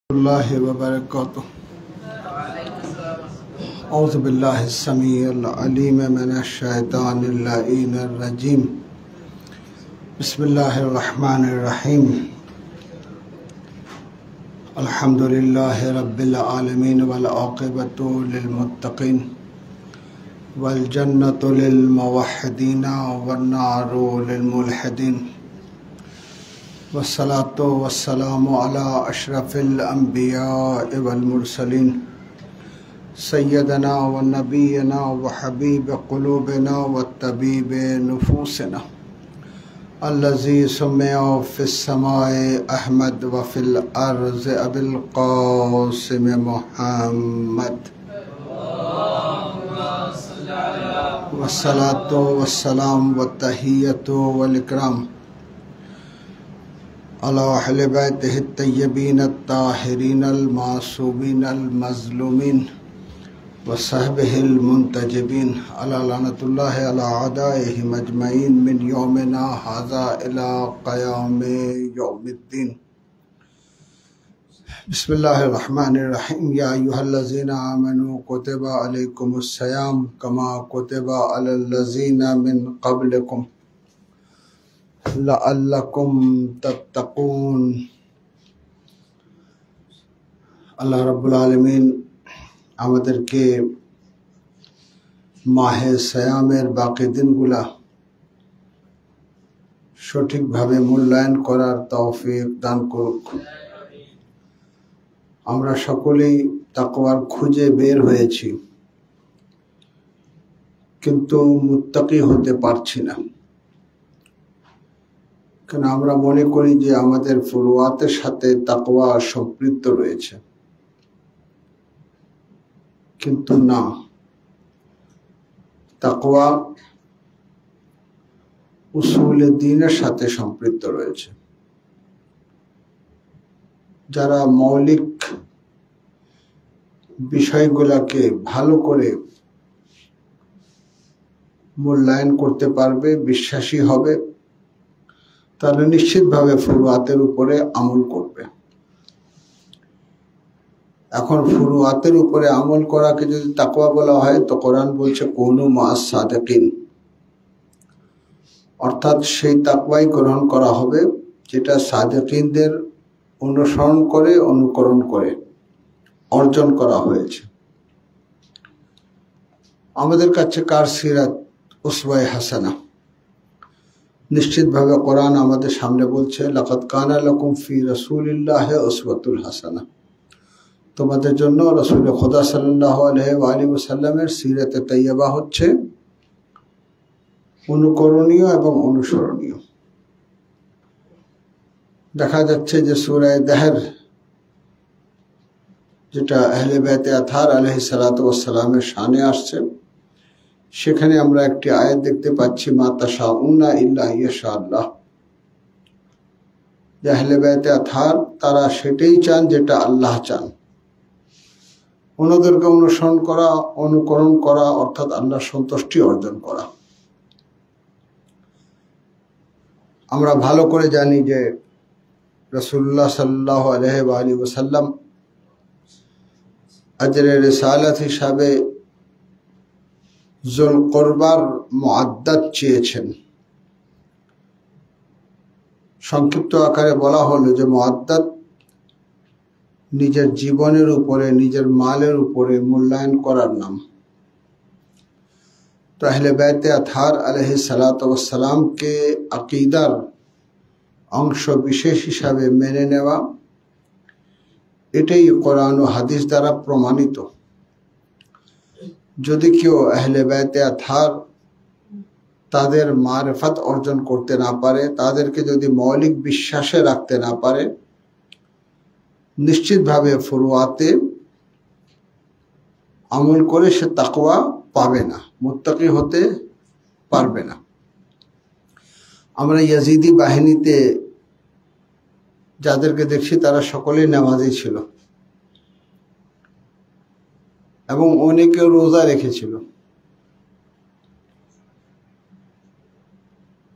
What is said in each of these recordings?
الله وبركاته أعوذ بالله السميع العليم من الشيطان اللعين الرجيم بسم الله الرحمن الرحيم الحمد لله رب العالمين والعاقبة للمتقين والجنة للموحدين والنار للملحدين والصلاة والسلام على أشرف الأنبياء والمرسلين سيدنا ونبينا وحبيب قلوبنا والطبيب نفوسنا الذي سمع في السماء أحمد وفي الأرض أبي القاسم محمد والصلاة والسلام والتحية والإكرام على أهل بيته الطيبين الطاهرين المعصومين المظلومين وصحبه المنتجبين على لعنة الله على أعدائهم أجمعين من يومنا هذا إلى قيام يوم الدين بسم الله الرحمن الرحيم يا أيها الذين آمنوا كتب عليكم الصيام كما كتب على الذين من قبلكم لعلكم تتقون আল্লাহ রাব্বুল আলামিন আমাদেরকে মাহে সিয়ামের বাকি দিনগুলা সঠিকভাবে মূল্যায়ন করার তৌফিক দান করুক। আমরা সকলেই তাকওয়ার খুঁজে বের হয়েছি, কিন্তু মুত্তাকি হতে পারছি না। কারণ আমরা মনে করি যে আমাদের ফুরুয়াতের সাথে তাকওয়া সম্পৃক্ত রয়েছে, কিন্তু না, তাকওয়া উসুল দ্বীনের সাথে সম্পৃক্ত রয়েছে। যারা মৌলিক বিষয়গুলোকে ভালো করে মূল্যায়ন করতে পারবে, বিশ্বাসী হবে, তাহলে নিশ্চিতভাবে ফুরুয়াতের উপরে আমল করবে। এখন ফুরুয়াতের উপরে আমল করাকে যদি তাকওয়া বলা হয়, তো কোরআন বলছে কুনু মা'আস সাদিকিন, অর্থাৎ সেই তাকওয়াই গ্রহণ করা হবে যেটা সাদিকিনদের অনুসরণ করে, অনুকরণ করে অর্জন করা হয়েছে। আমাদের কাছে কার সিরাত উসওয়ায়ে হাসানা? নিশ্চিতভাবে কোরআন আমাদের সামনে বলছে লাকাদ কানা লাকুম ফি রাসূলিল্লাহি উসওয়াতুল হাসানা, তোমাদের জন্য রাসূল খোদা সাল্লাল্লাহু আলাইহি ওয়াসাল্লামের সিরাতে তাইয়্যিবা হচ্ছে অনুকরণীয় এবং অনুসরণীয়। দেখা যাচ্ছে যে সূরা দাহর, যেটা আহলে বাইতে আতহার আলাইহিস সালাতু ওয়াস সালামের শানে আসছে, সেখানে আমরা একটি আয়াত দেখতে পাচ্ছি মা তাশাউনা ইল্লা ইয়াশা আল্লাহ। আহলে বাইতে আতহার তারা সেটাই চান যেটা আল্লাহ চান। ওনাদেরকে অনুসরণ করা, অনুকরণ করা অর্থাৎ আল্লাহর সন্তুষ্টি অর্জন করা। আমরা ভালো করে জানি যে রাসূলুল্লাহ সাল্লাল্লাহু আলাইহি ওয়াসাল্লাম আজরে রিসালাত হিসাবে যুল কুরবার মুআদ্দাদ চেয়েছেন। সংক্ষিপ্ত আকারে বলা হলো যে মুআদ্দাদ নিজের জীবনের উপরে, নিজের মালের উপরে মূল্যায়ন করার নাম। তো আহলে বাইতে আতহার আলাইহিস সালাতু ওয়াস সালামকে আকীদার অংশ বিশেষ হিসাবে মেনে নেওয়া, এটাই কোরআন ও হাদিস দ্বারা প্রমাণিত। যদি কেউ আহলে বাইতে আতহার তাদের মারিফাত অর্জন করতে না পারে, তাদেরকে যদি মৌলিক বিশ্বাসে রাখতে না পারে, নিশ্চিতভাবে ফুরুয়াতে আমল করে সে তাকওয়া পাবে না, মুত্তাকি হতে পারবে না। আমরা ইয়াজিদি বাহিনীতে যাদেরকে দেখছি তারা সকলেই নামাজি ছিল এবং অনেকে রোজা রেখেছিল।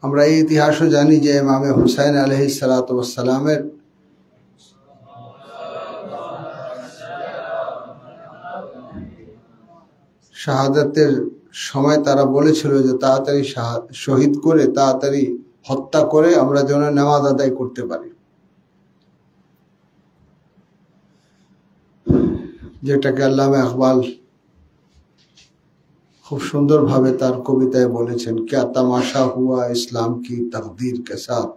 আমরা এই ইতিহাসও জানি যে ইমামে হুসাইন আলাইহিস সালাতু ওয়াস সালামের শাহাদাতের সময় তারা বলেছিল যে তাড়াতাড়ি শহীদ করে তাড়াতাড়ি হত্যা করে আমরা যেন নামাজ আদায় করতে পারি, যেটাকে আল্লামা ইকবাল খুব সুন্দরভাবে তার কবিতায় বলেছেন, क्या तमाशा हुआ इस्लाम की तकदीर के साथ,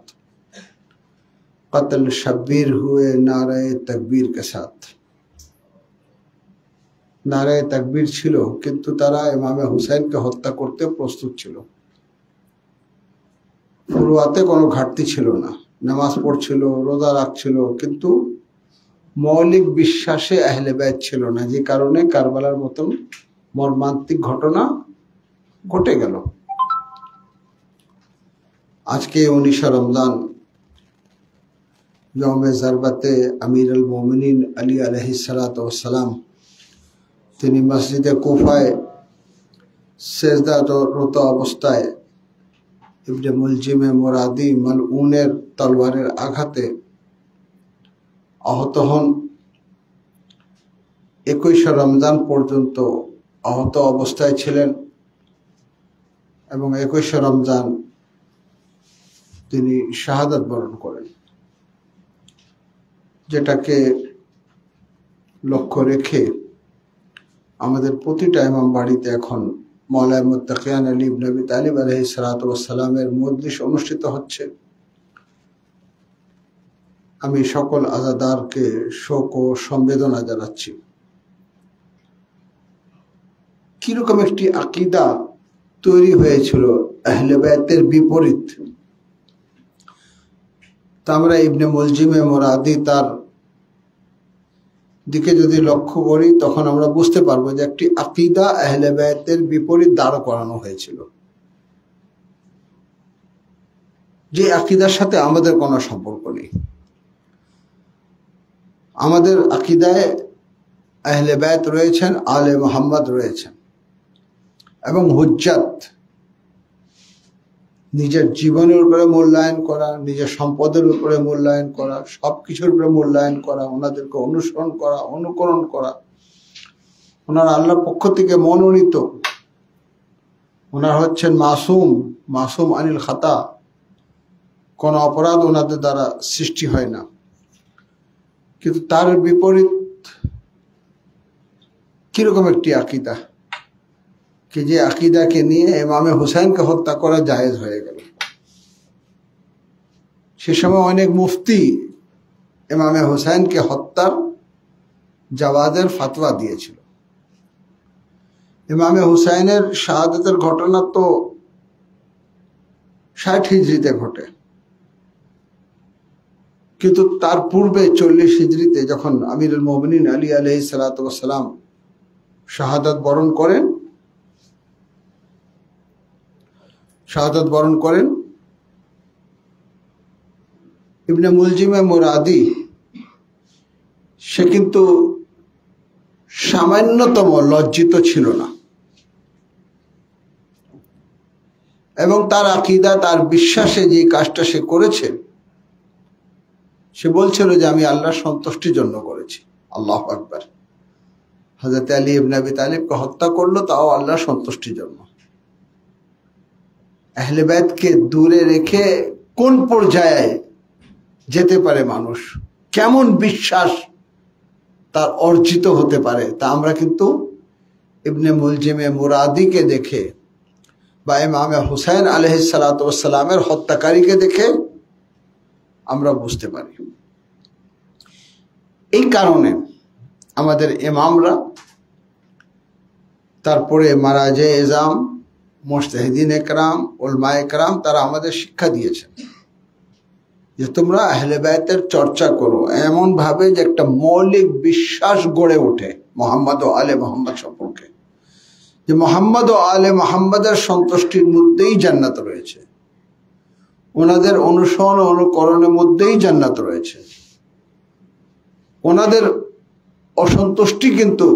कत्ल शब्बीर हुए नारे तकबीर के साथ। नारे तकबीर ছিল, কিন্তু তারা ইমামে হুসাইনকে হত্যা করতে প্রস্তুত ছিল। ফুরুয়াতে কোনো ঘাটতি ছিল না, নামাজ পড়ছিল, রোজা রাখছিল, কিন্তু মৌলিক বিশ্বাসে আহলে বাইত ছিল না, যে কারণে কারবালার মতন মর্মান্তিক ঘটনা ঘটে গেল। আজকে 19 রমজান ইয়মে জরবাতে আমির আল মোমিনিন আলী আলাইহিস সালাতু ওয়াস সালাম তিনি মসজিদে কুফায় সেজদারত অবস্থায় ইবনে মুলজিমে মুরাদি মালউনের তলোয়ারের আঘাতে আহত হন। 21 রমজান পর্যন্ত আহত অবস্থায় ছিলেন এবং 21 রমজান তিনি শাহাদাত বরণ করেন, যেটাকে লক্ষ্য রেখে আমাদের প্রতিটা ইমাম বাড়িতে এখন মাওলানা মুত্তাকিয়ান আলী ইবনে আবি তালিব আলাইহিস সালাতু ওয়াস সালামের মজলিস অনুষ্ঠিত হচ্ছে। আমি সকল আযাদারকে শোক ও সম্বেদনা জানাচ্ছি। কিরকম একটি আকীদা তৈরি হয়েছিল আহলে বাইতের বিপরীত, তা আমরা ইবনে মুলজিমে মুরাদি তার দিকে যদি লক্ষ্য করি তখন আমরা বুঝতে পারবো যে একটি আকীদা আহলে বাইতের বিপরীত দাঁড় করানো হয়েছিল, যে আকীদার সাথে আমাদের কোনো সম্পর্ক নেই। আমাদের আকীদায় আহলে বাইত রয়েছেন, আলে মুহাম্মদ রয়েছেন এবং হুজ্জাত, নিজের জীবনের উপরে মূল্যায়ন করা, নিজের সম্পদের উপরে মূল্যায়ন করা, সবকিছুর উপরে মূল্যায়ন করা, ওনাদেরকে অনুসরণ করা, অনুকরণ করা, ওনারা আল্লাহর পক্ষ থেকে মনোনীত, ওনারা হচ্ছেন মাসুম, মাসুম আনিল খাতা, কোনো অপরাধ ওনাদের দ্বারা সৃষ্টি হয় না। কিন্তু তার বিপরীত কিরকম একটি আকীদা, कि जे अकीदा के निये इमामे हुसैन के हत्या करा जायज হয়ে গেল। সে সময় অনেক মুফতি ইমামে হুসাইনকে হত্যার জাওয়াজের ফতোয়া দিয়েছিল। ইমামে হুসাইনের শাহাদাতের ঘটনা তো 60 হিজরিতে ঘটে, কিন্তু তার পূর্বে 40 হিজরিতে যখন আমিরুল মুমিনিন আলী আলাইহিস সালাতু ওয়াস সালাম শাহাদাত বরণ করেন, ইবনে মুলজিমে মুরাদি সে কিন্তু সামান্যতম লজ্জিত ছিল না এবং তার আকীদা, তার বিশ্বাসে যে কাজটা সে করেছে, সে বলছিল যে আমি আল্লাহর সন্তুষ্টির জন্য করেছি। আল্লাহু আকবার। হযরত আলী ইবনে আবি তালিবকে হত্যা করলো তাও আল্লাহর সন্তুষ্টির জন্য। আহলে বাইতকে দূরে রেখে কোন পর্যায়ে যেতে পারে মানুষ, কেমন বিশ্বাস তার অর্জিত হতে পারে, তা আমরা কিন্তু ইবনে মুলজিমে মুরাদিকে দেখে বা ইমামে হুসাইন আলাইহিস সালাতু ওয়াস সালামের হত্যাকারীকে দেখে আমরা বুঝতে পারি। এই কারণে আমাদের ইমামরা, তারপরে মারাজে এজাম, মুজতাহিদিন একরাম, উলামা একরাম, তারা আমাদের শিক্ষা দিয়েছেন যে তোমরা আহলে বাইতের চর্চা করো এমন ভাবে যে একটা মৌলিক বিশ্বাস গড়ে ওঠে মুহাম্মদ ও আলে মুহাম্মদ সম্পর্কে, যে মুহাম্মদ ও আলে মুহাম্মদের সন্তুষ্টির মধ্যেই জান্নাত রয়েছে, ওনাদের অনুসরণ ও অনুকরণের মধ্যেই জান্নাত রয়েছে। ওনাদের অসন্তুষ্টি কিন্তু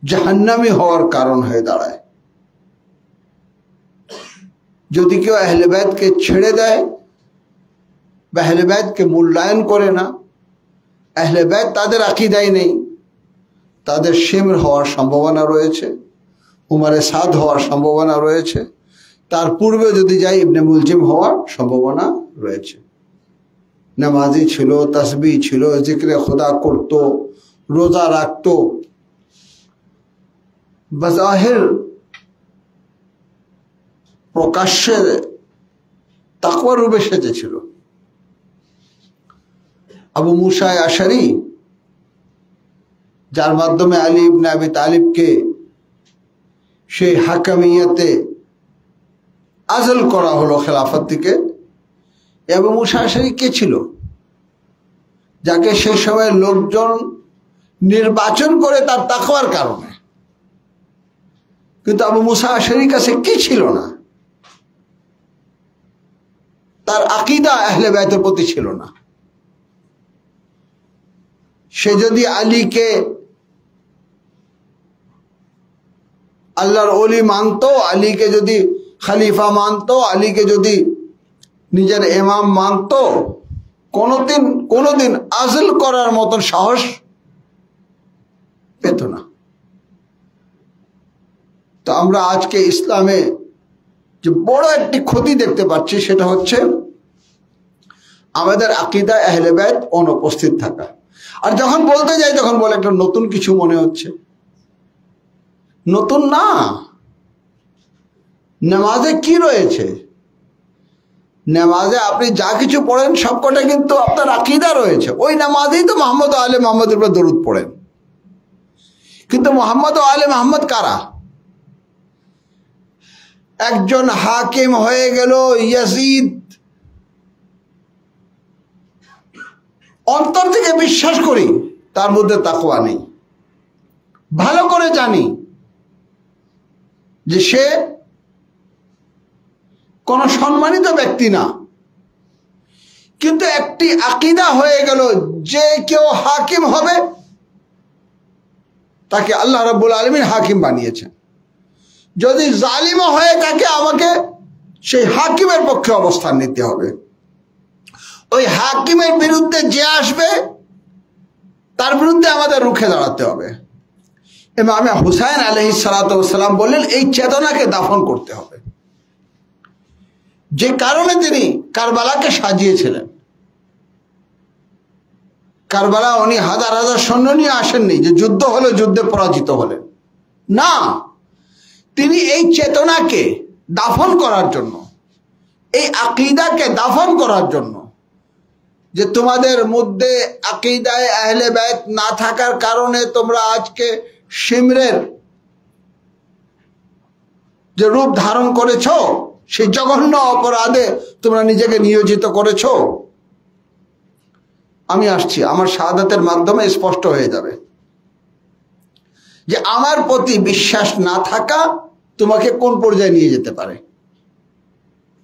জাহান্নামী হওয়ার কারণ হয়ে দাঁড়ায়। যদি কেউ আহলে বাইতকে ছেড়ে দেয় বা আহলে বাইতকে মূল্যায়ন করে না, আহলে বাইত তাদের আকীদায় নেই, তাদের শিমর হওয়ার সম্ভাবনা রয়েছে, উমারে সাদ হওয়ার সম্ভাবনা রয়েছে, তার পূর্বে যদি যাই ইবনে মুলজিম হওয়ার সম্ভাবনা রয়েছে। নামাজি ছিল, তাসবিহ ছিল, জিক্রে খোদা করত, রোজা রাখত, বাজাহির প্রকাশ্যে তাকওয়া রূপে সেজেছিল। আবু মুসা আশারি, যার মাধ্যমে আলী ইবনে আবি তালিবকে সেই হাকামিয়াতে আজল করা হলো খেলাফত থেকে, আবু মুসা আশারি কে ছিল? যাকে সে সময় লোকজন নির্বাচন করে তার তাকওয়ার কারণে। কিন্তু আবু মুসা আশারির কাছে কি ছিল না? তার আকীদা আহলে বাইতের প্রতি ছিল না। সে যদি আলীকে আল্লাহর ওলি মানত, আলীকে যদি খলিফা মানত, আলীকে যদি নিজের ইমাম মানত, কোনোদিন আজল করার মতন সাহস পেত না। তো আমরা আজকে ইসলামে যে বড় একটি ক্ষতি দেখতে পাচ্ছি, সেটা হচ্ছে আমাদের আকীদা আহলে বাইত অনুপস্থিত থাকা। আর যখন বলতে যাই তখন বলে একটা নতুন কিছু মনে হচ্ছে। নতুন না। নামাজে কি রয়েছে? নামাজে আপনি যা কিছু পড়েন সবকটা কিন্তু আপনার আকীদা রয়েছে। ওই নামাজেই তো মোহাম্মদ ও আলে মোহাম্মদের উপর দরুদ পড়েন। কিন্তু মোহাম্মদ ও আলে মোহাম্মদ কারা? একজন হাকিম হয়ে গেল ইয়াজিদ, অন্তর থেকে বিশ্বাস করি তার মধ্যে তাকওয়া নেই। ভালো করে জানি যে সে কোন সম্মানিত ব্যক্তি না, কিন্তু একটি আকীদা হয়ে গেল যে কেউ হাকিম হবে তাকে আল্লাহ রাব্বুল আলামিন হাকিম বানিয়েছেন। যদি জালিম হয়ে থাকে আমাকে সেই হাকিমের পক্ষে অবস্থান নিতে হবে। ওই হাকিমের বিরুদ্ধে যে আসবে তার বিরুদ্ধে আমাদের রুখে দাঁড়াতে হবে। ইমাম হুসাইন আলাইহিস সালাতু ওয়াস সালাম বললেন এই চেতনাকে দাফন করতে হবে। যে কারণে তিনি কারবালাকে সাজিয়েছিলেন। কারবালা উনি হাজার হাজার সৈন্য নিয়ে আসেননি যে যুদ্ধ হলে যুদ্ধে পরাজিত হলেন, না, তিনি এই চেতনাকে দাফন করার জন্য, এই আকীদাকে দাফন করার জন্য, যে তোমাদের মধ্যে আকীদায়ে আহলে বাইত না থাকার কারণে তোমরা আজকে শিমরের যে রূপ ধারণ করেছো, সেই জঘন্য অপরাধে তোমরা নিজেকে নিয়োজিত করেছো। আমি আসছি, আমার শাহাদাতের মাধ্যমে স্পষ্ট হয়ে যাবে যে আমার প্রতি বিশ্বাস না থাকা তোমাকে কোন পর্যায়ে নিয়ে যেতে পারে,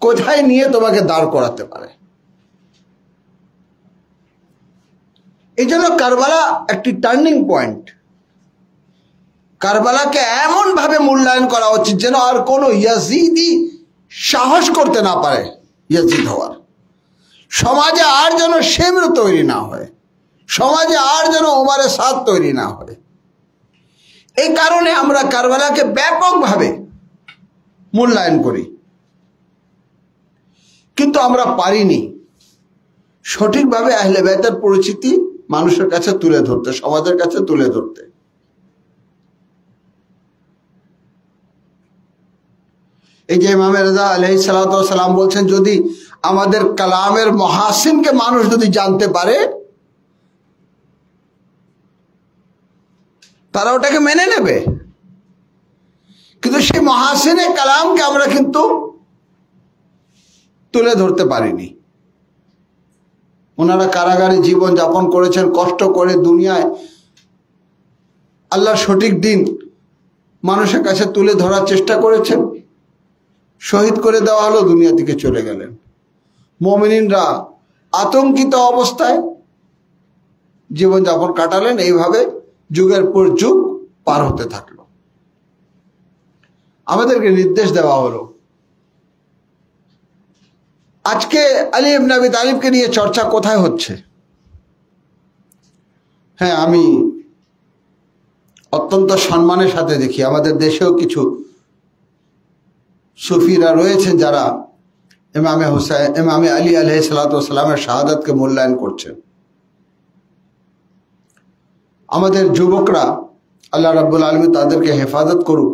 কোথায় নিয়ে তোমাকে দাঁড় করাতে পারে। এই জন্য কারবালা একটি টার্নিং পয়েন্ট। কারবালাকে এমন ভাবে মূল্যায়ন করা উচিত যেন আর কোনো ইয়াজিদি সাহস করতে না পারে ইয়াজিদ হওয়ার। সমাজে আর যেন শিমর তৈরি না হয়, সমাজে আর যেন ওমরে সাদ তৈরি না হয়। এই কারণে আমরা কারবালাকে ব্যাপকভাবে মূল্যায়ন করি, কিন্তু আমরা পারিনি সঠিকভাবে আহলে বাইতের পরিচিতি মানুষের কাছে তুলে ধরতে, সমাজের কাছে তুলে ধরতে। এই যে ইমাম রেজা আলাইহিস সালাতু ওয়াস সালাম বলছেন, যদি আমাদের কালামের মহাসিনকে মানুষ যদি জানতে পারে তারা ওটাকে মেনে নেবে। কিন্তু সেই মহাসিনে কালামকে আমরা কিন্তু তুলে ধরতে পারিনি। ওনারা কারাগারে জীবন যাপন করেছেন, কষ্ট করে দুনিয়ায় আল্লাহর সঠিক দিন মানুষের কাছে তুলে ধরার চেষ্টা করেছেন। শহীদ করে দেওয়া হলো, দুনিয়া থেকে চলে গেলেন। মুমিনিনরা আতঙ্কিত অবস্থায় জীবন যাপন কাটালেন। এইভাবে যুগের পর যুগ পার হতে থাকলো। আমাদেরকে নির্দেশ দেওয়া হলো। আজকে আলী ইবনে আবি তালিবকে নিয়ে চর্চা কোথায় হচ্ছে? হ্যাঁ, আমি অত্যন্ত সম্মানের সাথে দেখি। আমাদের দেশেও কিছু সুফিরা রয়েছেন যারা ইমামে আলী আলাইহিসসালামের শাহাদাতকে মূল্যায়ন করছেন। আমাদের যুবকরা, আল্লাহ রাব্বুল আলামিন তাদেরকে হেফাজত করুক,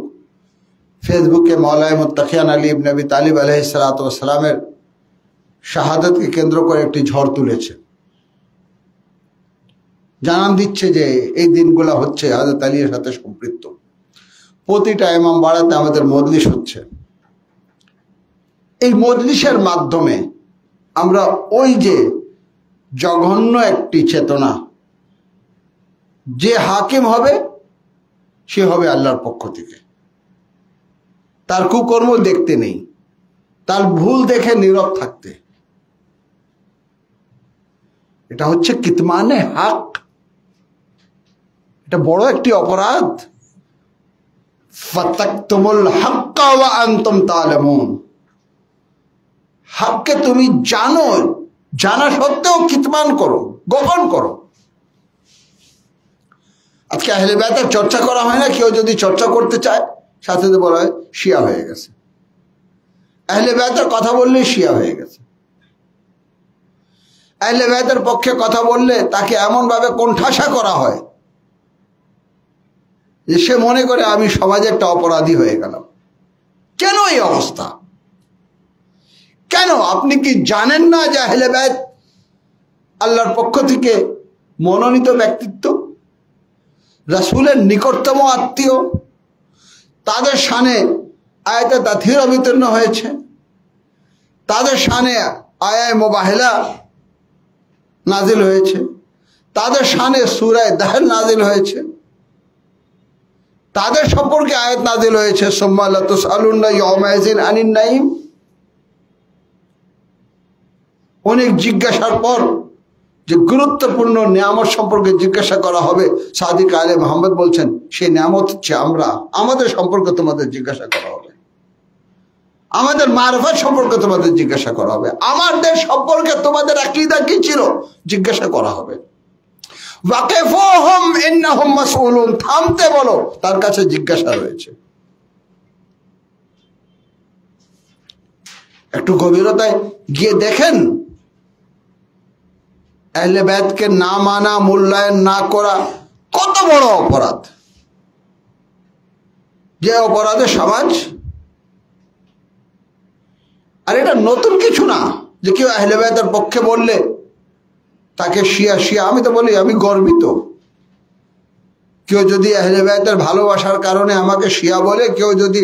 ফেসবুকে মাওলানা মুত্তাকিয়ান আলী ইবনে আবি তালিব আলাইহিসসালামের শাহাদাতকে কেন্দ্র করে একটি ঝড় তুলেছে, জানান দিচ্ছে যে এই দিনগুলো হচ্ছে হযরত আলীর সাথে সম্পৃক্ত। প্রতিটা ইমাম বাড়াতে আমাদের মজলিস হচ্ছে। এই মজলিসের মাধ্যমে আমরা ওই যে জঘন্য একটি চেতনা, যে হাকিম হবে সে হবে আল্লাহর পক্ষ থেকে, তার কুকর্ম দেখতে নেই, তার ভুল দেখে নীরব থাকতে, এটা হচ্ছে কিতমানে হক। এটা বড় একটি অপরাধ। ফাতাকতুমুল হাক্কা ওয়া আনতুম তা'লামুন, হককে তুমি জানো, জানা সত্ত্বেও কিতমান করো, গোপন করো। আজকে আহলে বায়তের চর্চা করা হয় না। কেউ যদি চর্চা করতে চায় সাথে সাথে বলা হয় শিয়া হয়ে গেছে, আহলে বায়তের কথা বললে শিয়া হয়ে গেছে। আহলে বায়তের পক্ষে কথা বললে তাকে এমন ভাবে কোণঠাসা করা হয় যে সে মনে করে আমি সমাজে একটা অপরাধী হয়ে গেলাম। কেন এই অবস্থা? কেন? আপনি কি জানেন না যে আহলে বায়ত আল্লাহর পক্ষ থেকে মনোনীত ব্যক্তিত্ব, রাসূলের নিকটতম আত্মীয়? তাদের শানে আয়াতে তাথীর অবতীর্ণ হয়েছে, তাদের শানে আয়ায়ে মুবাহিলা নাজিল হয়েছে, তাদের শানে সূরা দাহর নাজিল হয়েছে, তাদের সম্পর্কে আয়াত নাজিল হয়েছে সুম্মা লাতুসআলুন্না ইয়াওমাইযিন আনিন নাঈম। অনেক জিজ্ঞাসার পর যে গুরুত্বপূর্ণ নিয়ামত সম্পর্কে জিজ্ঞাসা করা হবে, সাদিক আলে মোহাম্মদ বলছেন সেই নিয়ামত হচ্ছে আমরা, আমাদের সম্পর্কে তোমাদের জিজ্ঞাসা করা হবে, আমাদের মারফত সম্পর্কে তোমাদের জিজ্ঞাসা করা হবে, আমাদের সম্পর্কে তোমাদের আকীদা কি ছিল জিজ্ঞাসা করা হবে। ওয়াকিফুহুম ইন্নাহুম মাসউলুন, থামতে বলো, তার কাছে জিজ্ঞাসা রয়েছে। একটু গভীরতায় গিয়ে দেখেন, আহলে বায়তকে না মানা, মূল্যায়ন না করা কত বড় অপরাধ। যে অপরাধে সমাজ, আর এটা নতুন কিছু না যে কেউ আহলে বায়তের পক্ষে বললে তাকে শিয়া শিয়া। আমি তো বলি আমি গর্বিত। কেউ যদি আহলে বায়তের ভালোবাসার কারণে আমাকে শিয়া বলে, কেউ যদি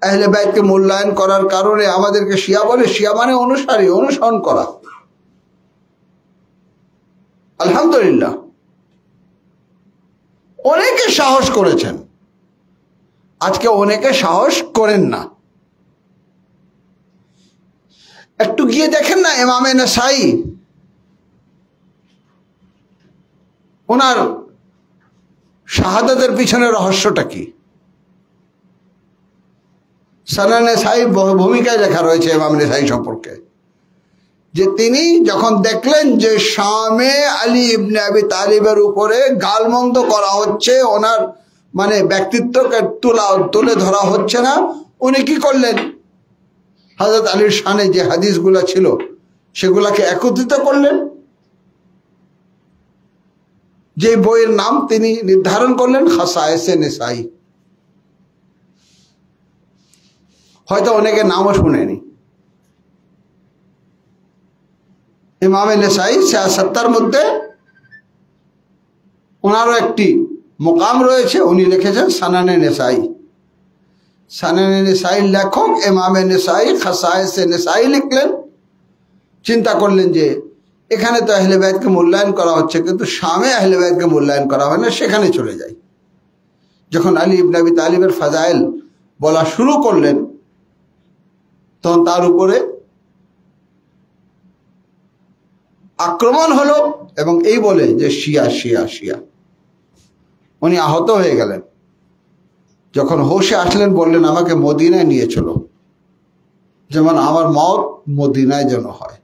আহলে বায়তকে মূল্যায়ন করার কারণে আমাদেরকে শিয়া বলে, শিয়া মানে অনুসারী, অনুসরণ করা। আলহামদুলিল্লাহ, অনেকে সাহস করেছেন, আজকে অনেকে সাহস করেন না। একটু গিয়ে দেখেন না ইমামে নাসাই, ওনার শাহাদাতের পিছনে রহস্যটা কি? সানান নাসাই ভূমিকায় লেখা রয়েছে ইমাম নাসাই সম্পর্কে, যে তিনি যখন দেখলেন যে শামে আলী ইবনে আবি তালিবের উপরে গালমন্দ করা হচ্ছে, ওনার মানে ব্যক্তিত্বকে তুলে ধরা হচ্ছে না, উনি কি করলেন? হযরত আলীর শানে যে হাদিসগুলো ছিল সেগুলাকে একত্রিত করলেন, যে বইয়ের নাম তিনি নির্ধারণ করলেন খাসায়েসে নেসাই। হয়তো অনেকে নামও শুনেনি। ইমামে নেসাই সিয়াসত্তার মধ্যে ওনারও একটি মুকাম রয়েছে, উনি লিখেছেন সানানে নেসাই। সানানে নেসাইর লেখক ইমামে নেসাই খাসায়েসে নেসাই লিখলেন। চিন্তা করলেন যে এখানে তো আহলে বায়তকে মূল্যায়ন করা হচ্ছে, কিন্তু শামে আহলে বায়তকে মূল্যায়ন করা হয় না, সেখানে চলে যাই। যখন আলী ইবনে আবি তালিবের ফাজাইল বলা শুরু করলেন, তখন তার উপরে আক্রমণ হলো, এবং এই বলে যে শিয়া শিয়া শিয়া। উনি আহত হয়ে গেলেন। যখন হোশে আসলেন বললেন আমাকে মদিনায় নিয়ে চলো, যেমন আমার মওত মদিনায় যেন হয়।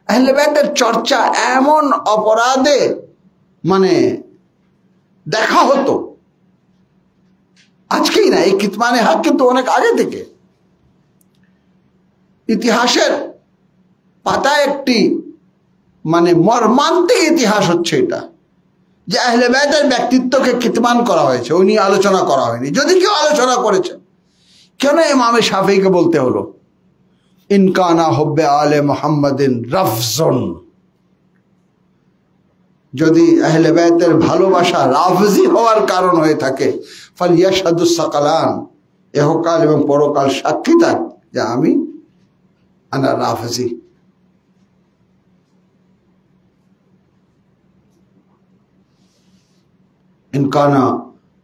আহলে বায়তের চর্চা এমন অপরাধে মানে দেখা হতো আজকেই না, এই কিতমানে হক কিন্তু অনেক আগে থেকে। ইতিহাসের পাতায় একটি মানে মর্মান্তিক ইতিহাস হচ্ছে এটা, যে আহলে বাইতের ব্যক্তিত্বকে কিতমান করা হয়েছে, ওই নিয়ে আলোচনা করা হয়নি। যদি কেউ আলোচনা করেছে, কেন ইমামে শাফিঈকে বলতে হলো ইনকানা হুব্বে আলে মুহাম্মাদিন রাফজন, যদি আহলে বাইতের ভালোবাসা রাফজি হওয়ার কারণ হয়ে থাকে, ফালিয়াশহাদুস সাকালান, ইহকাল এবং পরকাল সাক্ষী থাক যে আমি আনা রাফজি। ইনকানা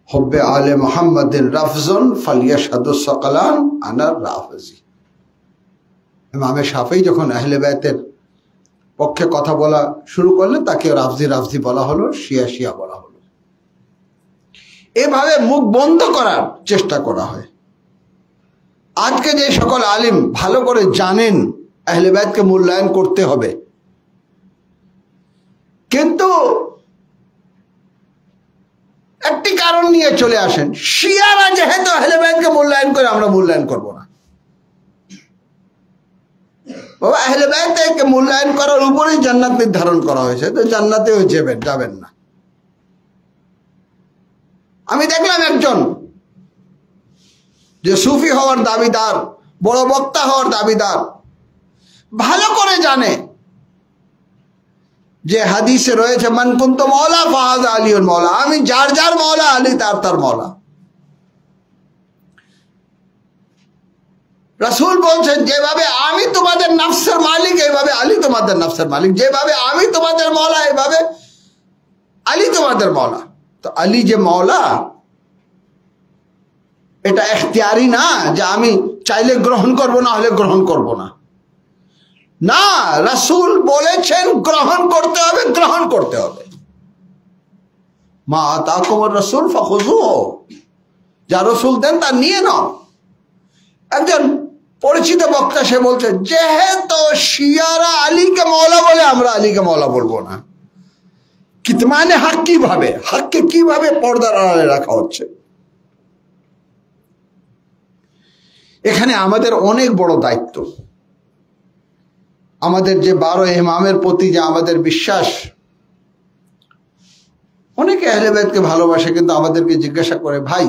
হুব্বে আলে মুহাম্মাদিন রাফজন ফালিয়াশহাদুস সাকালান আনা রাফজি। ইমামে শাফিঈ যখন আহলে বাইতের পক্ষে কথা বলা শুরু করলেন, তাকে রাফজি রাফজি বলা হলো, শিয়া শিয়া বলা হলো। এভাবে মুখ বন্ধ করার চেষ্টা করা হয়। আজকে যে সকল আলিম ভালো করে জানেন আহলে বাইতকে মূল্যায়ন করতে হবে, কিন্তু একটি কারণ নিয়ে চলে আসেন, শিয়ারা যেহেতু আহলে বাইতকে মূল্যায়ন করে, আমরা মূল্যায়ন করব না। বাবা, আহলে বাইতকে মূল্যায়ন করার উপরেই জান্নাত নির্ধারণ করা হয়েছে, তো জান্নাতেও যাবেন না। আমি দেখলাম একজন যে সুফি হওয়ার দাবিদার, বড় বক্তা হওয়ার দাবিদার, ভালো করে জানে যে হাদিসে রয়েছে মান কুনতু মাওলা ফাহাযা আলিউল মাওলা, আমি যার যার মাওলা, আলী তার তার মাওলা। রাসূল বলছেন যেভাবে আমি তোমাদের নফসের মালিক, এইভাবে আলী তোমাদের নফসের মালিক, যেভাবে আমি তোমাদের মাওলা, এইভাবে আলী তোমাদের মাওলা। তো আলী যে মাওলা, এটা ইখতিয়ারি না যে আমি চাইলে গ্রহণ করব, না হলে গ্রহণ করব না। না, রাসূল বলেছেন গ্রহণ করতে হবে, গ্রহণ করতে হবে। মা আতাকুমুর রাসূল ফাখুযুহু, যা রাসূল দেন তা নিয়ে নাও। একজন পরিচিত বক্তা সে বলছে যেহেতু শিয়ারা আলীকে মওলা বলে, আমরা আলীকে মওলা বলবো না। কিতমানে হক কিভাবে, হককে কিভাবে পর্দার আড়ালে রাখা হচ্ছে। এখানে আমাদের অনেক বড় দায়িত্ব। আমাদের যে 12 ইমামের প্রতি যে আমাদের বিশ্বাস, অনেকে আহলে বাইতকে ভালোবাসে, কিন্তু আমাদেরকে জিজ্ঞাসা করে, ভাই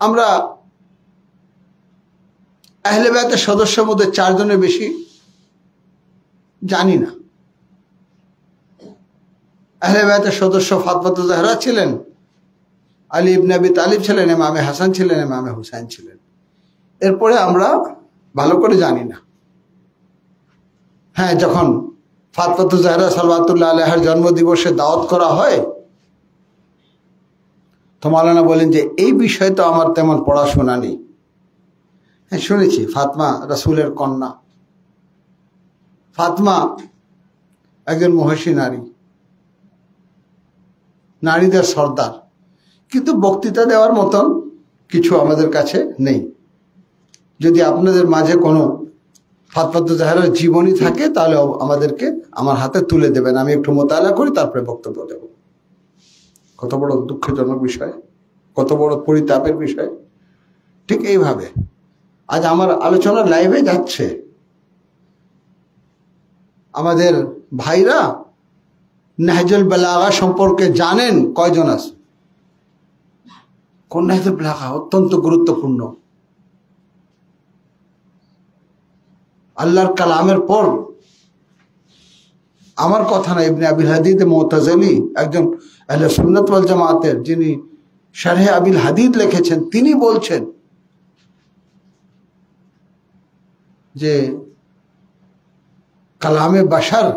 আমরা আহলে বাইতের সদস্যের মধ্যে 4 জনের বেশি জানি না। আহলে বাইতের সদস্য ফাতেমাতুজ জাহরা ছিলেন, আলী ইবনে আবি তালিব ছিলেন, ইমামে হাসান ছিলেন, ইমামে হুসাইন ছিলেন। এরপরে আমরা ভালো করে জানি না। হ্যাঁ, যখন ফাতেমাতুজ জাহরা সালাওয়াতুল্লাহ আলাইহার জন্মদিবসে দাওয়াত করা হয়, তো মাওলানা বলেন যে এই বিষয়ে তো আমার তেমন পড়াশোনা নেই। হ্যাঁ, শুনেছি ফাতেমা রাসূলের কন্যা, ফাতেমা একজন মহিষী নারী, নারীদের সর্দার, কিন্তু বক্তৃতা দেওয়ার মতন কিছু আমাদের কাছে নেই। যদি আপনাদের মাঝে কোনো ফাতেমাতুজ জাহরার জীবনী থাকে, তাহলে আমাদেরকে আমার হাতে তুলে দেবেন, আমি একটু মোতালা করি, তারপরে বক্তব্য দেব। কত বড় দুঃখজনক বিষয়, কত বড় পরিতাপের বিষয়। ঠিক এইভাবে আজ আমার আলোচনা লাইভে যাচ্ছে। আমাদের ভাইরা নাহজুল বালাগা সম্পর্কে জানেন কয়জন আছে? কোন নাহজুল বালাগা অত্যন্ত গুরুত্বপূর্ণ। আল্লাহর কালামের পর, আমার কথা না, ইবনে আবিল হাদিদ মুতাজিলি, একজন আহলে সুন্নাত ওয়াল জামাতের, যিনি শারহে আবিল হাদিদ লিখেছেন, তিনি বলছেন যে কালামে বাশার,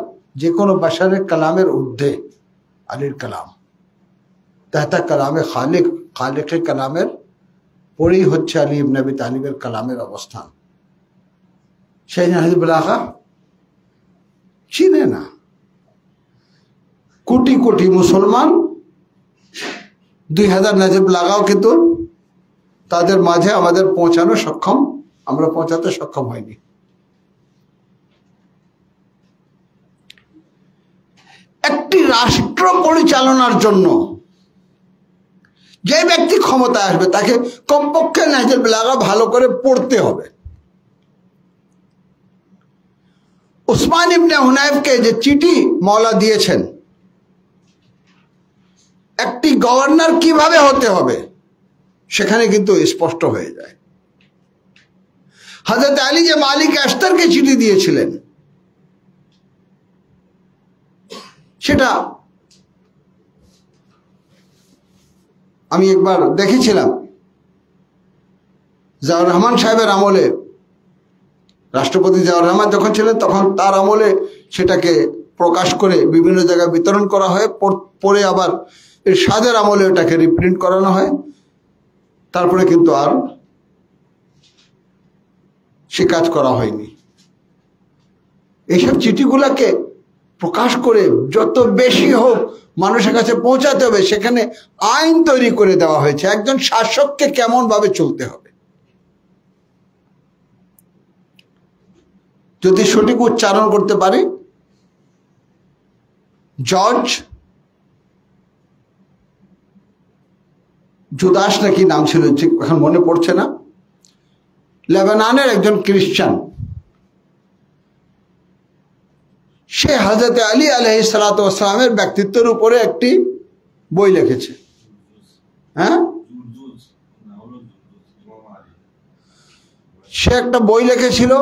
যে কোনো বাশারের কালামের ঊর্ধ্বে আলীর কালাম, তাহতা কালামে খালিক, খালিকের কালামের পরেই হচ্ছে আলী ইবনে আবি তালিবের কালামের অবস্থান। সেই নাহজুল বালাগা চিনে না। কোটি কোটি মুসলমান 2000 নাহজুল বালাগাও কিন্তু তাদের মাঝে আমাদের পৌঁছানো সক্ষম, আমরা পৌঁছাতে সক্ষম হয়নি। একটি রাষ্ট্র পরিচালনার জন্য যে ব্যক্তি ক্ষমতায় আসবে তাকে কমপক্ষে নাহজুল বালাগা ভালো করে পড়তে হবে। উসমান ইবনে হুনাইফকে যে চিঠি মওলা দিয়েছেন, একটি গভর্নর কিভাবে হতে হবে সেখানে কিন্তু স্পষ্ট হয়ে যায়। হযরত আলী যে মালিক আশতারকে চিঠি দিয়েছিলেন সেটা আমি একবার দেখেছিলাম। জিয়াউর রহমান সাহেবের আমলে, রাষ্ট্রপতি জিয়াউর রহমান যখন ছিলেন তখন তার আমলে সেটাকে প্রকাশ করে বিভিন্ন জায়গায় বিতরণ করা হয়। পরে আবার এরশাদের আমলে ওটাকে রিপ্রিন্ট করানো হয়। তারপরে কিন্তু আর সে কাজ করা হয়নি। এইসব চিঠিগুলোকে প্রকাশ করে যত বেশি হোক মানুষের কাছে পৌঁছাতে হবে, সেখানে আইন তৈরি করে দেওয়া হয়েছে একজন শাসককে কেমন ভাবে চলতে হবে। যদি সঠিক উচ্চারণ করতে পারি, জর্জ জুদাস নাকি নাম ছিল, ঠিক এখন মনে পড়ছে না, লেবাননের একজন খ্রিস্টান, সে হযরত আলী আলাইহিস সালাতু ওয়াস সালামের ব্যক্তিত্বের উপরে একটি বই লিখেছে। হ্যাঁ, সে একটা বই লিখেছিল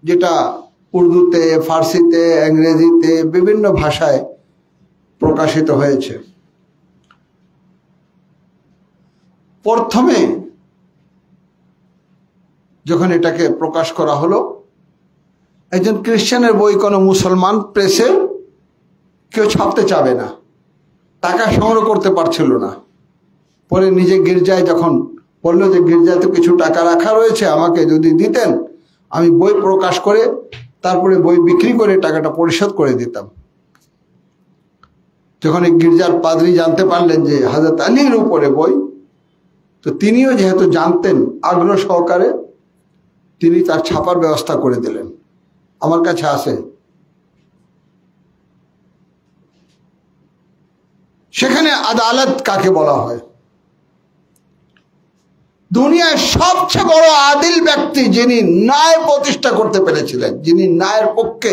যেটা উর্দুতে, ফার্সিতে, ইংরেজিতে বিভিন্ন ভাষায় প্রকাশিত হয়েছে। প্রথমে যখন এটাকে প্রকাশ করা হলো, একজন খ্রিস্টানের বই কোনো মুসলমান প্রেসে কেউ ছাপতে চাবে না, টাকা সংগ্রহ করতে পারছিল না। পরে নিজে গির্জায় যখন বললো যে গির্জায় তো কিছু টাকা রাখা রয়েছে, আমাকে যদি দিতেন আমি বই প্রকাশ করে তারপরে বই বিক্রি করে টাকাটা পরিশোধ করে দিতাম। যখন এই গির্জার পাদ্রী জানতে পারলেন যে হযরত আলীর উপরে বই, তো তিনিও যেহেতু জানতেন আগ্রহ সহকারে, তিনি তার ছাপার ব্যবস্থা করে দিলেন। আমার কাছে আছে। সেখানে আদালত কাকে বলা হয়? দুনিয়ার সবচেয়ে বড় আদিল ব্যক্তি, যিনি ন্যায় প্রতিষ্ঠা করতে পেরেছিলেন, যিনি ন্যায়ের পক্ষে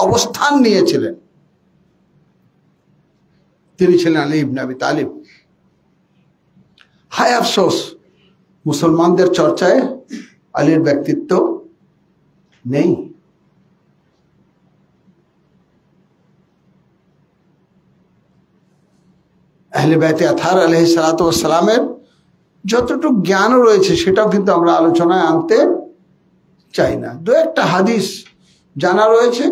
অবস্থান নিয়েছিলেন, তিনি ছিলেন আলী ইবনে আবি তালিব। হায় আফসোস, মুসলমানদের চর্চায় আলীর ব্যক্তিত্ব নেই। আহলে বাইতে আতহার আলাইহিস সালাতু ওয়াস সালামের যতটুকু জ্ঞান রয়েছে সেটাও কিন্তু আমরা আলোচনায় আনতে চাই না। দু একটা হাদিস জানা রয়েছে,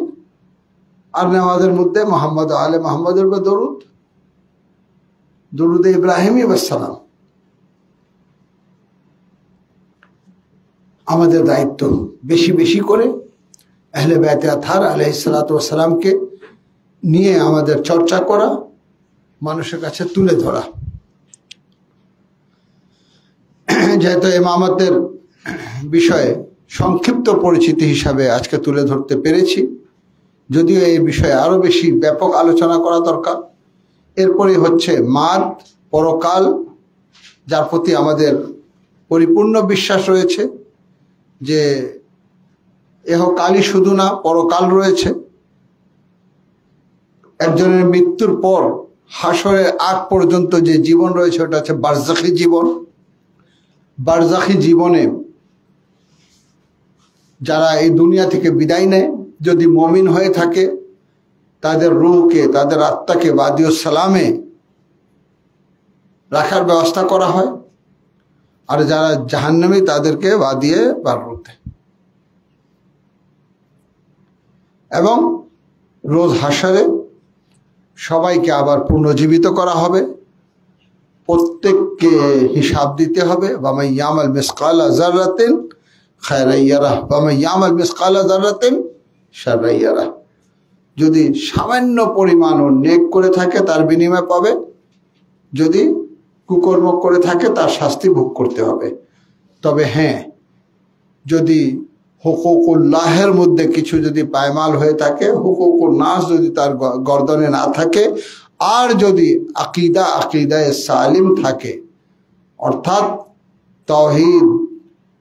আর নামাজের মধ্যে মোহাম্মদ আলে মোহাম্মদের উপর দরুদ, দরুদ ইব্রাহিমী ওয়াসসালাম। আমাদের দায়িত্ব বেশি বেশি করে আহলে বাইতে আতহার আলাইহিস সালাতু ওয়াস সালামকে নিয়ে আমাদের চর্চা করা, মানুষের কাছে তুলে ধরা। যেহেতু ইমামতের বিষয়ে সংক্ষিপ্ত পরিচিতি হিসাবে আজকে তুলে ধরতে পেরেছি, যদিও এই বিষয়ে আরো বেশি ব্যাপক আলোচনা করা দরকার। এরপরে হচ্ছে মাদ, পরকাল, যার প্রতি আমাদের পরিপূর্ণ বিশ্বাস রয়েছে যে ইহকালই শুধু না, পরকাল রয়েছে। একজনের মৃত্যুর পর হাসরের আগ পর্যন্ত যে জীবন রয়েছে ওটা হচ্ছে বারজাখী জীবন। বারজাখী জীবনে যারা এই দুনিয়া থেকে বিদায় নেয়, যদি মুমিন হয়ে থাকে তাদের রূহকে, তাদের আত্মাকে বাদিউস সালামে রাখার ব্যবস্থা করা হয়, আর যারা জাহান্নামী তাদেরকে বাদিয়ে বাররুতে। এবং রোজ হাসরে সবাইকে আবার পুনর্জীবিত করা হবে, প্রত্যেককে হিসাব দিতে হবে। ওয়ামান ইয়ামাল মিসকালা যাররাতিন খায়রান ইয়ারাহ ওয়ামান ইয়ামাল মিসকালা যাররাতিন শাররান ইয়ারাহ। যদি সামান্য পরিমাণও নেক করে থাকে তার বিনিময় পাবে, যদি কুকর্ম করে থাকে তার শাস্তি ভোগ করতে হবে। তবে হ্যাঁ, যদি হুকুকুল্লাহের মধ্যে কিছু যদি পায়মাল হয়ে থাকে, হুকুকুন নাস যদি তার গর্দনে না থাকে, আর যদি আকিদায়ে সালিম থাকে, অর্থাৎ তাওহীদ,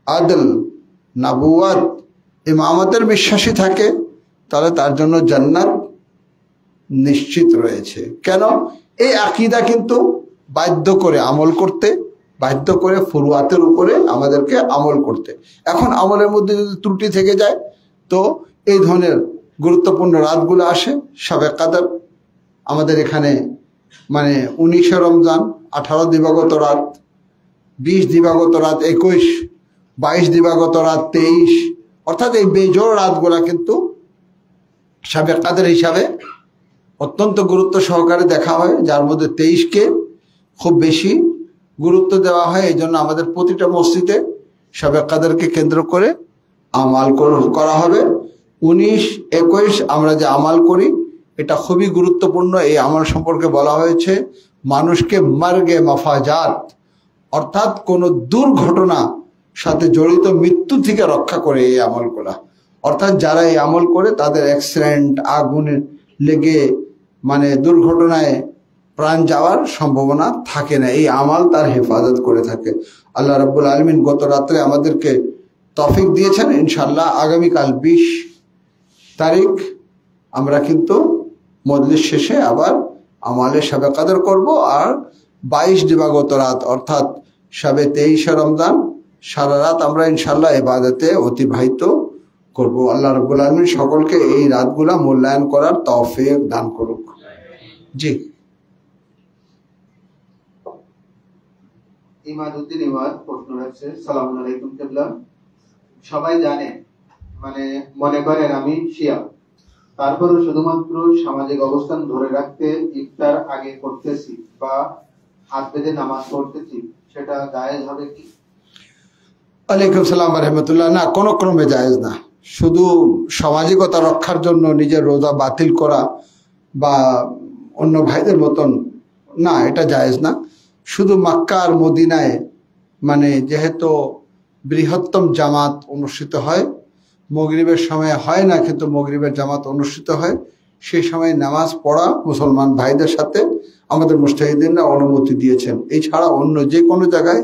আদল, নবুয়ত, ইমামতের বিশ্বাসী থাকে, তাহলে তার জন্য জান্নাত নিশ্চিত রয়েছে। কেন? এই আকিদা কিন্তু বাধ্য করে আমল করতে, বাধ্য করে ফুরুয়াতের উপরে আমাদেরকে আমল করতে। এখন আমলের মধ্যে যদি ত্রুটি থেকে যায়, তো এই ধরনের গুরুত্বপূর্ণ রাতগুলো আসে। শবে কদর আমাদের এখানে মানে 19 রমজান, 18 দিবাগত রাত, 20 দিবাগত রাত, 21, 22 দিবাগত রাত, 23, অর্থাৎ এই বেজোড় রাতগুলা কিন্তু শবে কদর হিসাবে অত্যন্ত গুরুত্ব সহকারে দেখা হয়, যার মধ্যে 23কে খুব বেশি গুরুত্ব দেওয়া হয়। এই জন্য আমাদের প্রতিটা মসজিদে শবে কদরকে কেন্দ্র করে আমাল করা হবে। 19, 21 আমরা যে আমাল করি এটা খুবই গুরুত্বপূর্ণ। এই আমল সম্পর্কে বলা হয়েছে মানুষকে মার্গে মাফাজাত, অর্থাৎ কোনো দুর্ঘটনা সাথে জড়িত মৃত্যু থেকে রক্ষা করে এই আমলগুলা। অর্থাৎ যারা এই আমল করে তাদের অ্যাক্সিডেন্ট, আগুনে লেগে মানে দুর্ঘটনায় প্রাণ যাওয়ার সম্ভাবনা থাকে না। এই আমাল তার হেফাজত করে থাকে। আল্লাহ রাব্বুল আলামিন গত রাত্রে আমাদেরকে তৌফিক দিয়েছেন। ইনশাআল্লাহ আগামীকাল 20 তারিখ আমরা কিন্তু মজলিস শেষে আবার আমালে শবে কদর করব। আর 22 দিবাগত রাত অর্থাৎ শবে 23 রমজান সারা রাত আমরা ইনশাআল্লাহ ইবাদতে অতিবাহিত করব। আল্লাহ রাব্বুল আলামিন সকলকে এই রাতগুলা মূল্যায়ন করার তৌফিক দান করুক। জি, ইমাদউদ্দিন ইমাদ প্রশ্ন রাখছে, সালামু আলাইকুম কিবলা। সবাই জানে, মানে মনে করেন আমি শিয়া, তারপরও শুধুমাত্র সামাজিক অবস্থান ধরে রাখতে ইফতার আগে করতেছি বা হাত বেঁধে নামাজ পড়তেছি, সেটা জায়েজ হবে কি? ওয়ালাইকুম সালাম ওয়া রাহমাতুল্লাহ। না, কোনো ক্রমে জায়েজ না। শুধু সামাজিকতা রক্ষার জন্য নিজের রোজা বাতিল করা বা অন্য ভাইদের মতন না, এটা জায়েজ না। শুধু মক্কা আর মদিনায় মানে যেহেতু বৃহত্তম জামাত অনুষ্ঠিত হয়, মাগরিবের সময় হয় না, কিন্তু মাগরিবের জামাত অনুষ্ঠিত হয়, সেই সময় নামাজ পড়া মুসলমান ভাইদের সাথে আমাদের মুজতাহিদিনরা অনুমতি দিয়েছেন। এছাড়া অন্য যে কোনো জায়গায়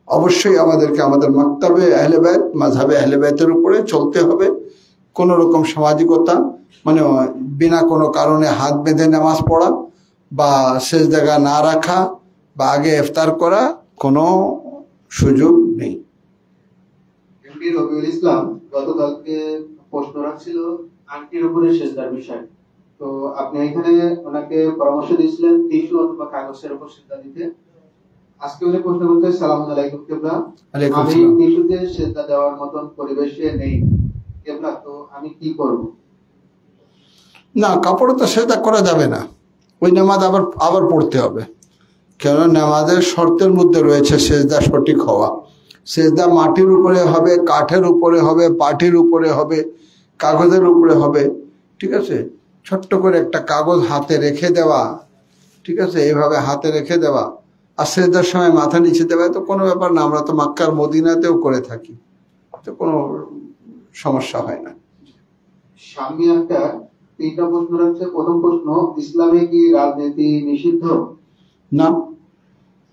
অবশ্যই আমাদেরকে আমাদের মাকতাবে আহলে বাইত, মাযহাবে আহলে বাইতের উপরে চলতে হবে। কোনো রকম সামাজিকতা মানে বিনা কোনো কারণে হাত বেঁধে নামাজ পড়া বা সেজদা না রাখা বা আগে ইফতার করা কোনো সুযোগ নেই। এমপি রবিউল ইসলাম গতকালকে প্রশ্ন রাখছিল আংটির উপরে সেজদার বিষয়। তো আপনি এখানে ওনাকে পরামর্শ দিয়েছিলেন টিস্যু অথবা কাগজের উপর সেজদা দিতে। আজকে উনি প্রশ্ন করতে, সালামু আলাইকুম কিবলা, আমি টিস্যুতে সেজদা দেওয়ার মতন পরিবেশে নেই কিবলা, তো আমি কি করব? না, কাপড়ে তো সেজদা করা যাবে না, ওই নামাজ আবার পড়তে হবে। কেন? নামাজের শর্তের মধ্যে রয়েছে সেজদা সঠিক হওয়া। সেজদা মাটির উপরে হবে, কাঠের উপরে হবে, পাটির উপরে হবে, কাগজের উপরে হবে। ঠিক আছে, ছোট্ট করে একটা কাগজ হাতে রেখে দেওয়া, ঠিক আছে, এইভাবে হাতে রেখে দেওয়া আর সেজদার সময় মাথা নিচে দেওয়া, তো কোনো ব্যাপার না। আমরা তো মক্কার মদিনাতেও করে থাকি, তো কোনো সমস্যা হয় না। স্বামী একটা 3টা প্রশ্ন রাখছে। প্রথম প্রশ্ন, ইসলামে কি রাজনীতি নিষিদ্ধ? না,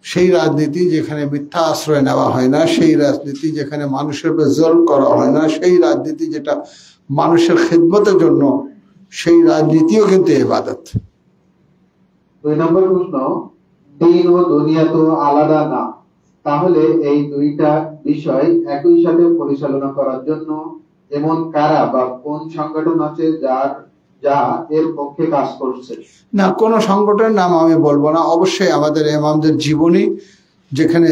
সেই রাজনীতি যেখানে মিথ্যা আশ্রয় নেওয়া হয় না, সেই রাজনীতি যেখানে মানুষের উপর জুলম করা হয় না, সেই রাজনীতি যেটা মানুষের খিদমতের জন্য, সেই রাজনীতিও কিন্তু ইবাদত। 2 নম্বর প্রশ্ন, দিন ও দুনিয়া তো আলাদা না, তাহলে এই দুইটা বিষয় একই সাথে পরিচালনা করার জন্য এমন কারা বা কোন সংগঠন আছে যা এর পক্ষে কাজ করছে? না, কোনো সংগঠনের নাম আমি বলবো না। অবশ্যই আমাদের ইমামদের জীবনী, যেখানে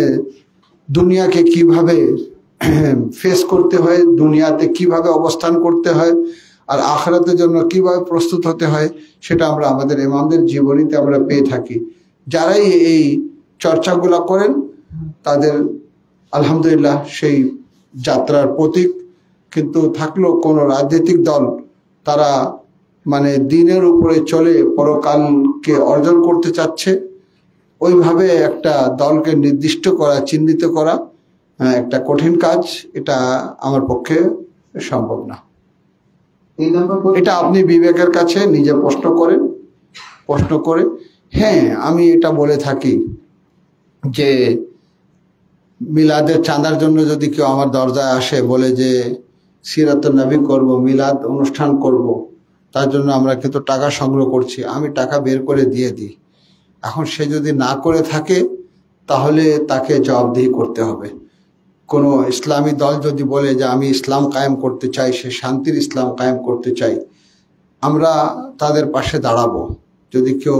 দুনিয়াকে কিভাবে ফেস করতে হয়, দুনিয়াতে কিভাবে অবস্থান করতে হয় আর আখিরাতের জন্য কিভাবে প্রস্তুত হতে হয়, সেটা আমরা আমাদের ইমামদের জীবনীতে আমরা পেয়ে থাকি। যারাই এই চর্চাগুলো করেন তাদের আলহামদুলিল্লাহ সেই যাত্রার প্রতীক। কিন্তু থাকলেও কোনো রাজনৈতিক দল তারা মানে দিনের উপরে চলে পরকালকে অর্জন করতে চাচ্ছে, ওইভাবে একটা দলকে নির্দিষ্ট করা, চিহ্নিত করা একটা কঠিন কাজ। এটা আমার পক্ষে সম্ভব না। এটা আপনি বিবেকের কাছে নিজে প্রশ্ন করে হ্যাঁ, আমি এটা বলে থাকি যে মিলাদের চাঁদার জন্য যদি কেউ আমার দরজায় আসে বলে যে সিরাতুন নবী করব, মিলাদ অনুষ্ঠান করব, তার জন্য আমরা কিন্তু টাকা সংগ্রহ করছি, আমি টাকা বের করে দিয়ে দিই। এখন সে যদি না করে থাকে তাহলে তাকে জবাবদিহি করতে হবে। কোনো ইসলামী দল যদি বলে যে আমি ইসলাম কায়েম করতে চাই, সে শান্তির ইসলাম কায়েম করতে চাই, আমরা তাদের পাশে দাঁড়াবো। যদি কেউ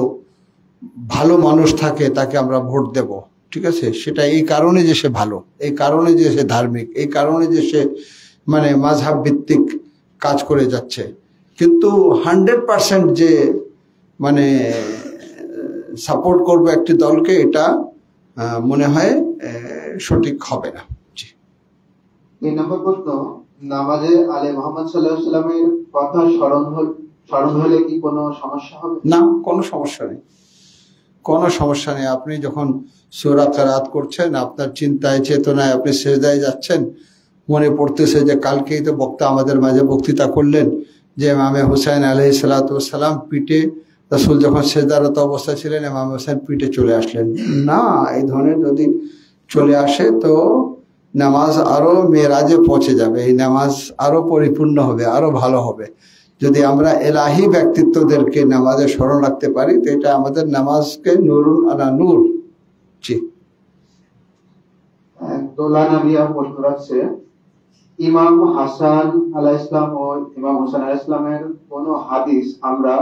ভালো মানুষ থাকে তাকে আমরা ভোট দেব, ঠিক আছে? সেটা এই কারণে যে সে ভালো, এই কারণে যে সে ধার্মিক, এই কারণে যে সে মানে মাযহাব ভিত্তিক কাজ করে যাচ্ছে। কিন্তু 100% যে মানে সাপোর্ট করবে একটি দলকে, এটা মনে হয় সঠিক হবে না। জি। 3 নম্বর প্রশ্ন, নামাজে আলে মুহাম্মদ সাল্লাল্লাহু আলাইহি ওয়াসাল্লামের কথা স্মরণ হলে কি কোনো সমস্যা হবে? না, কোনো সমস্যা নেই, কোনো সমস্যা নেই। আপনি যখন সূরা কিরাত করছেন, আপনার চিন্তায় চেতনায় আপনি সিজদায় যাচ্ছেন, মনে পড়তেছে যে কালকেই তো বক্তা আমাদের মাঝে বক্তৃতা করলেন যে ইমামে হুসাইন আলাইহিস সালাতু ওয়াস সালাম পিঠে, রাসূল যখন সিজদারত অবস্থা ছিলেন ইমাম হোসেন পিঠে চলে আসলেন। না, এই ধরনের যদি চলে আসে তো নামাজ আরো মেরাজে পৌঁছে যাবে, এই নামাজ আরো পরিপূর্ণ হবে, আরো ভালো হবে। যদি আমরা এলাহি ব্যক্তিত্বদেরকে নামাজে স্মরণ রাখতে পারি তো এটা আমাদের নামাজকে নূরুন আলা নূর। জি। দোলা নাবিয়া প্রশ্ন রাখছে, ইমাম হাসান আলাইহিস সালাম ও ইমাম হোসেন আলাইহিস সালামের কোন হাদিস আমরা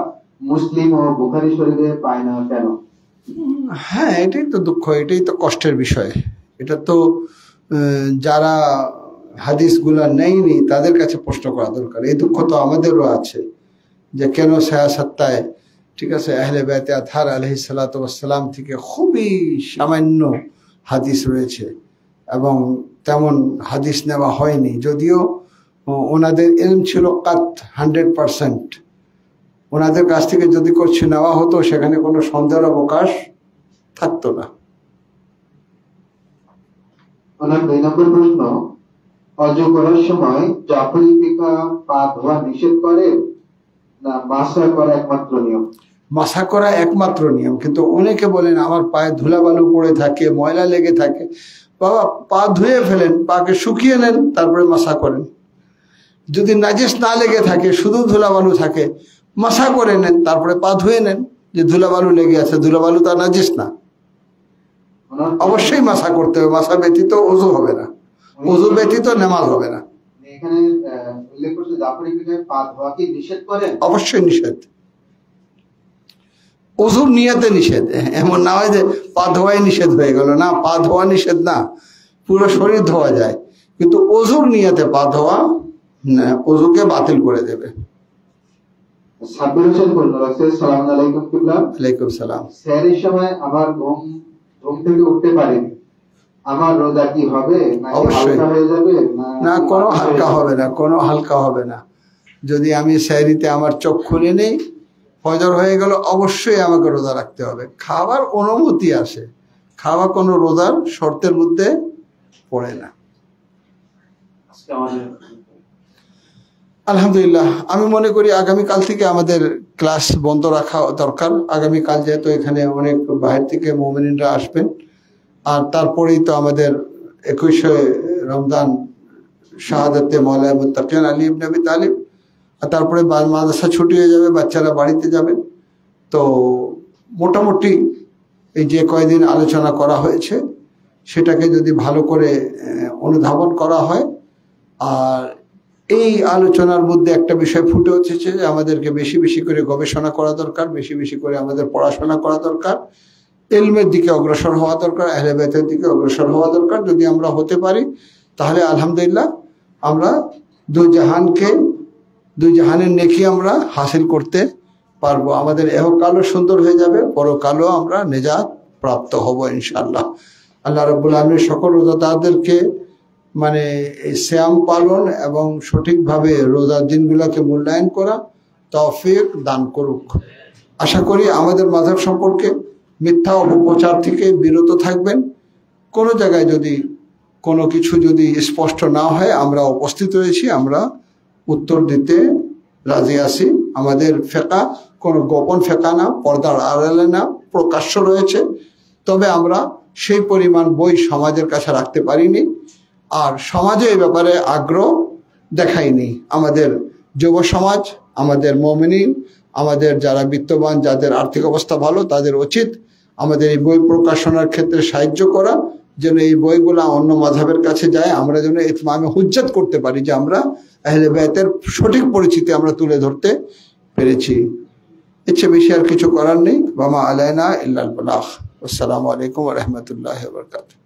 মুসলিম ও বুখারী শরীফে পাই না কেন? হ্যাঁ, এটাই তো দুঃখ, এটাই তো কষ্টের বিষয়। এটা তো যারা হাদিসগুলা নেয়নি তাদের কাছে প্রশ্ন করা দরকার। এই দুঃখ তো আমাদেরও আছে যে কেন সিয়াসাত্তায়, ঠিক আছে, আহলে বাইতে আতহার আলাইহিস সালাতু ওয়াস সালাম থেকে খুবই সামান্য হাদিস রয়েছে এবং তেমন হাদিস নেওয়া হয়নি। যদিও ওনাদের ইলম ছিল কাত 100%, ওনাদের কাছ থেকে যদি কিছু নেওয়া হতো সেখানে কোনো সন্দেহের অবকাশ থাকতো না। ওনার 2 নম্বর প্রশ্ন, অজু করার সময় জাফরি পিকা পা ধোয়া নিষেধ করে না মাসা করা একমাত্র নিয়ম? মাসা করা একমাত্র নিয়ম, কিন্তু অনেকে বলেন আমার পায়ে ধুলাবালু পড়ে থাকে, ময়লা লেগে থাকে। বাবা, পা ধুয়ে ফেলেন, পাকে শুকিয়ে নেন, তারপরে মাসা করেন। যদি নাজিস না লেগে থাকে, শুধু ধুলাবালু থাকে, মাসা করে নেন, তারপরে পা ধুয়ে নেন। যে ধুলাবালু লেগে আছে, ধুলাবালু তো নাজিস না, অবশ্যই মাসা করতে হবে। মাসা ব্যতীত ওযু হবে না, ওযু ব্যতীত নামাজ হবে না। এখানে উল্লেখ করছে জাফরি পিকায় পা ধোয়া কি নিষেধ করেন? অবশ্যই নিষেধ, ওযুর নিয়তে নিষেধ। এমন না হয় যে পা ধোয়াই নিষেধ হয়ে গেল, না, পা ধোয়া নিষেধ না, পুরো শরীর ধোয়া যায়, কিন্তু ওযুর নিয়তে পা ধোয়া ওযুকে বাতিল করে দেবে। সাব্বির হোসেন বলল, আসসালামু আলাইকুম কিবলা। ওয়ালাইকুম সালাম। সেহরির সময় আমার ঘুম থেকে উঠতে পারিনি, আমার রোজা কি হবে নাকি হালকা হয়ে যাবে? না, কোনো হালকা হবে না, কোনো হালকা হবে না। যদি আমি সেহরিতে আমার চোখ খুলে নেই, ফজর হয়ে গেল, অবশ্যই আমাকে রোজা রাখতে হবে। খাওয়ার অনুমতি আসে, খাওয়া কোনো রোজার শর্তের মধ্যে পড়ে না। আলহামদুলিল্লাহ, আমি মনে করি আগামীকাল থেকে আমাদের ক্লাস বন্ধ রাখা দরকার। আগামীকাল যেহেতু এখানে অনেক বাইরে থেকে মুমিনরা আসবেন, আর তারপরেই তো আমাদের 21শে রমজান শাহাদাতে মাওলানা মুত্তাকিন আলী ইবনে আবি তালিব, আর তারপরে মাদ্রাসা ছুটি হয়ে যাবে, বাচ্চারা বাড়িতে যাবেন। তো মোটামুটি এই যে কয়েকদিন আলোচনা করা হয়েছে সেটাকে যদি ভালো করে অনুধাবন করা হয়, আর এই আলোচনার মধ্যে একটা বিষয় ফুটে উঠেছে যে আমাদেরকে বেশি বেশি করে গবেষণা করা দরকার, বেশি বেশি করে আমাদের পড়াশোনা করা দরকার, ইলমের দিকে অগ্রসর হওয়া দরকার, আহলে বাইতের দিকে অগ্রসর হওয়া দরকার। যদি আমরা হতে পারি তাহলে আলহামদুলিল্লাহ আমরা দুই জাহানের নেকি আমরা হাসিল করতে পারবো। আমাদের ইহকালও সুন্দর হয়ে যাবে, পরকালও আমরা নেজাত প্রাপ্ত হব ইনশাআল্লাহ। আল্লাহ রাব্বুল আলামিন সকল রোজাদারদেরকে মানে এই সিয়াম পালন এবং সঠিকভাবে রোজার দিনগুলোকে মূল্যায়ন করা তৌফিক দান করুক। আশা করি আমাদের মাযহাব সম্পর্কে মিথ্যা অপপ্রচার থেকে বিরত থাকবেন। কোনো জায়গায় যদি কোনো কিছু যদি স্পষ্ট না হয়, আমরা উপস্থিত রয়েছি, আমরা উত্তর দিতে রাজি আছি। আমাদের ফিকহ কোনো গোপন ফেকা না, পর্দার আড়ালে না, প্রকাশ্য রয়েছে। তবে আমরা সেই পরিমাণ বই সমাজের কাছে রাখতে পারিনি, আর সমাজে এই ব্যাপারে আগ্রহ দেখায়নি। আমাদের যুব সমাজ, আমাদের মুমিনিন, আমাদের যারা বিত্তবান, যাদের আর্থিক অবস্থা ভালো, তাদের উচিত আমাদের এই বই প্রকাশনার ক্ষেত্রে সাহায্য করা, যেন এই বইগুলো অন্য মাযহাবের কাছে যায়, আমরা যেন ইতমামে হুজ্জত করতে পারি যে আমরা আহলে বায়তের সঠিক পরিচিতি আমরা তুলে ধরতে পেরেছি। এর চেয়ে বেশি আর কিছু করার নেই। ওয়া মা আলাইনা ইল্লাল বালাগ। আসসালামু আলাইকুম ওয়া রাহমাতুল্লাহি ওয়া বারাকাতুহু।